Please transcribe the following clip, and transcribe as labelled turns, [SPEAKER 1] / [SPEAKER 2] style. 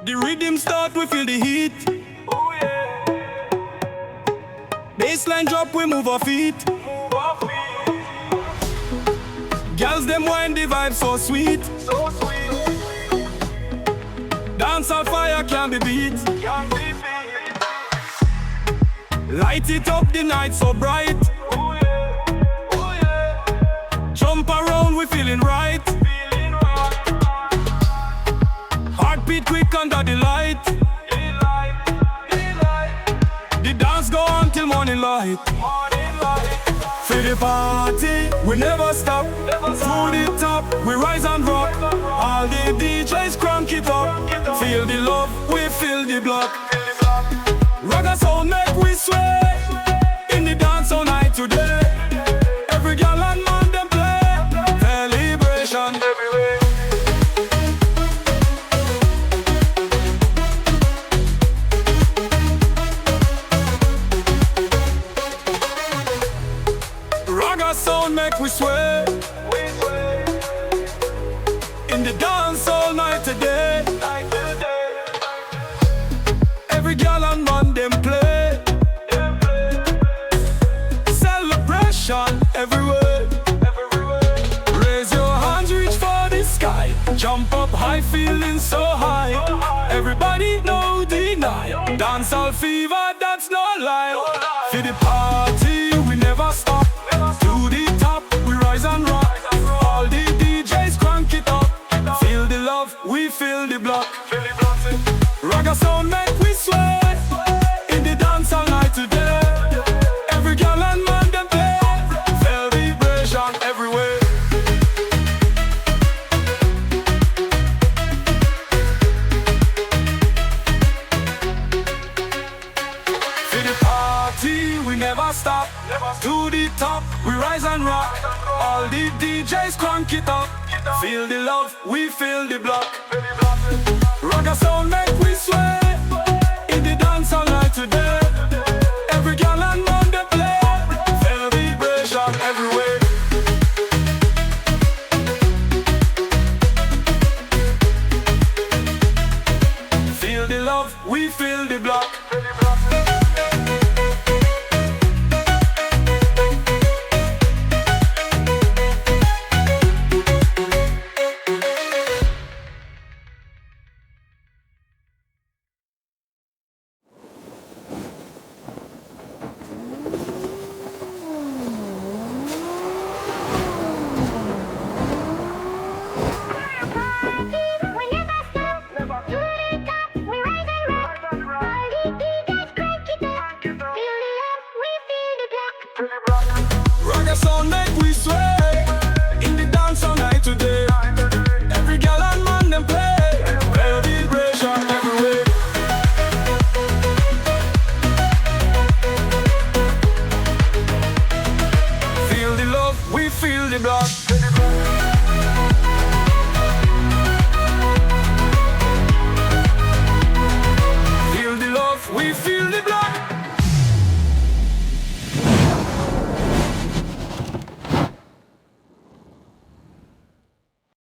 [SPEAKER 1] The rhythm start, we feel the heat.
[SPEAKER 2] Oh yeah.
[SPEAKER 1] Baseline drop, we move our feet.
[SPEAKER 2] Move our feet.
[SPEAKER 1] Girls them wine, the vibe so sweet.
[SPEAKER 2] So sweet.
[SPEAKER 1] Dancehall fire can't be beat.
[SPEAKER 2] Can't be beat.
[SPEAKER 1] Light it up, the night so bright.
[SPEAKER 2] Oh yeah. Oh yeah.
[SPEAKER 1] Jump around, we feeling right.
[SPEAKER 2] Feeling right.
[SPEAKER 1] Heartbeat quick under the light.
[SPEAKER 2] Daylight. Daylight.
[SPEAKER 1] The dance go on till morning light.
[SPEAKER 2] Morning light.
[SPEAKER 1] For the party, we never stop.
[SPEAKER 2] Never
[SPEAKER 1] To
[SPEAKER 2] stop.
[SPEAKER 1] the top, we rise and rock. All the DJs crank it up. Feel the love, we feel the block.
[SPEAKER 2] Feel the block.
[SPEAKER 1] Reggae sound make we sway. In the dance all night today. Every girl and man them play. Celebration
[SPEAKER 2] Everywhere.
[SPEAKER 1] Reggae sound make we sway.
[SPEAKER 2] We sway.
[SPEAKER 1] In the dance all night today.
[SPEAKER 2] Night to day.
[SPEAKER 1] Every girl and man them play.
[SPEAKER 2] Them play.
[SPEAKER 1] Celebration everywhere.
[SPEAKER 2] Everywhere.
[SPEAKER 1] Raise your hands, reach for the sky. Jump up high, feeling so high. Everybody no deny. Dancehall fever, that's no lie. For the party, we never stop. To the top, we rise and rock. All the DJs crank it up. Feel the love, we feel the block.
[SPEAKER 2] Feel the block.
[SPEAKER 1] Reggae sound make we sway. In the dance all night today. Every girl and man them play. Celebration everywhere. For the party, we never stop. To the top, we rise and rock. All the DJs crank it up. Feel the love, we feel the block.
[SPEAKER 2] Feel the block.
[SPEAKER 1] Reggae sound make we sway. In the dance all night today. Every girl and man they play. Celebration everywhere. Feel the love, we feel the block.
[SPEAKER 2] Feel the block.